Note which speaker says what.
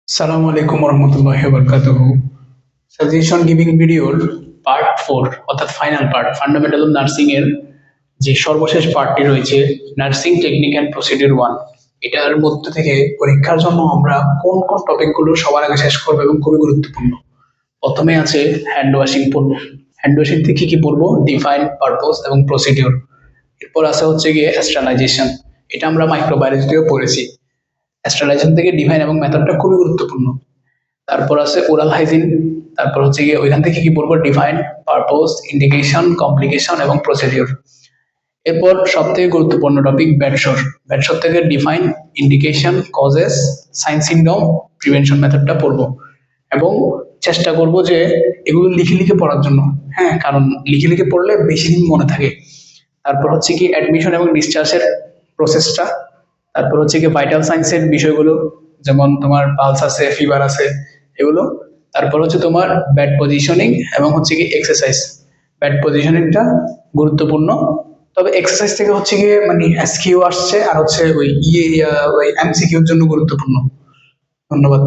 Speaker 1: আসসালামু আলাইকুম রহমতুল্লাহি ওয়া বারাকাতুহু। সাজেশন গিভিং ভিডিওর পার্ট 4 অর্থাৎ final part fundamental of nursing এর যে সর্বশেষ পার্টটি রয়েছে নার্সিং টেকনিক অ্যান্ড প্রসিডিউর 1। এটার মধ্যে থেকে পরীক্ষার জন্য আমরা কোন কোন টপিকগুলো সবার আগে শেষ করব এবং খুবই গুরুত্বপূর্ণ। প্রথমে আছে হ্যান্ড ওয়াশিং পড়ব। হ্যান্ড ওয়াশিং থেকে কি কি পড়বো? ডিফাইন, পারপোজ এবং প্রসিডিউর। এরপর আছে হচ্ছে গিয়ে স্টেরিলাইজেশন। এটা আমরা মাইক্রোবায়োলজিতেও পড়েছি। স্টেরিলাইজেশন থেকে ডিফাইন এবং মেথডটা খুবই গুরুত্বপূর্ণ। তারপর আছে ওরাল হাইজিন। তারপর হচ্ছে গিয়ে ওইখান থেকে কি বলবো? ডিফাইন, পারপোজ, ইন্ডিকেশন, কমপ্লিকেশন এবং প্রসিডিউর। এরপর সব থেকে গুরুত্বপূর্ণ টপিক ব্যাডশোর। ব্যাডশোর থেকে define, indication, causes, sign syndrome, prevention মেথডটা পড়বো এবং চেষ্টা করব যে এগুলো লিখে লিখে পড়ার জন্য। হ্যাঁ, কারণ লিখে লিখে পড়লে বেশি দিন মনে থাকে। তারপর হচ্ছে কি অ্যাডমিশন এবং ডিসচার্জের প্রসেসটা। তারপর হচ্ছে কি ভাইটাল সাইন্সের বিষয়গুলো, যেমন তোমার পালস আছে, ফিভার আছে, এগুলো। তারপর হচ্ছে তোমার ব্যাড পজিশনিং এবং হচ্ছে কি এক্সারসাইজ। ব্যাড পজিশনিংটা গুরুত্বপূর্ণ, তবে এক্সারসাইজ থেকে হচ্ছে গিয়ে মানে এসকিউ আসছে আর হচ্ছে ওই ওই এমসিকিউর জন্য গুরুত্বপূর্ণ। ধন্যবাদ।